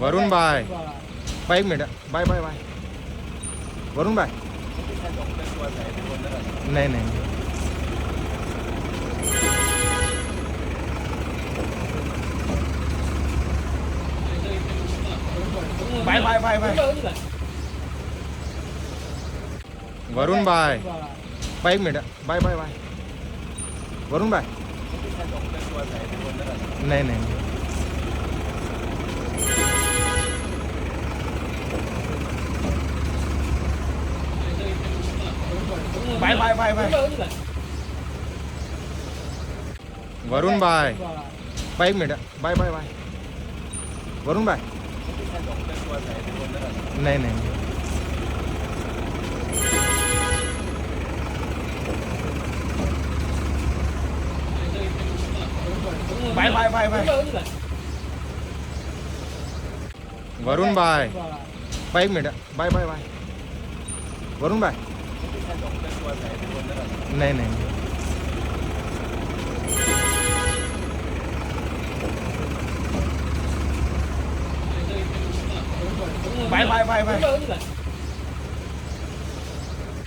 वरुण bye bye, एक minute, bye bye bye. Varun bye. नाही नाही. Bye bye bye bye. Varun bye bye, एक minute, bye bye bye. Varun bye. नाही नाही. Bye bye bye bye. Varun bye bye, एक minute, bye bye bye. Varun bye. नाही नाही. Bye bye bye bye. Varun bye bye, एक minute, bye bye bye. Varun bye. नाही नाही. Bye bye bye bye.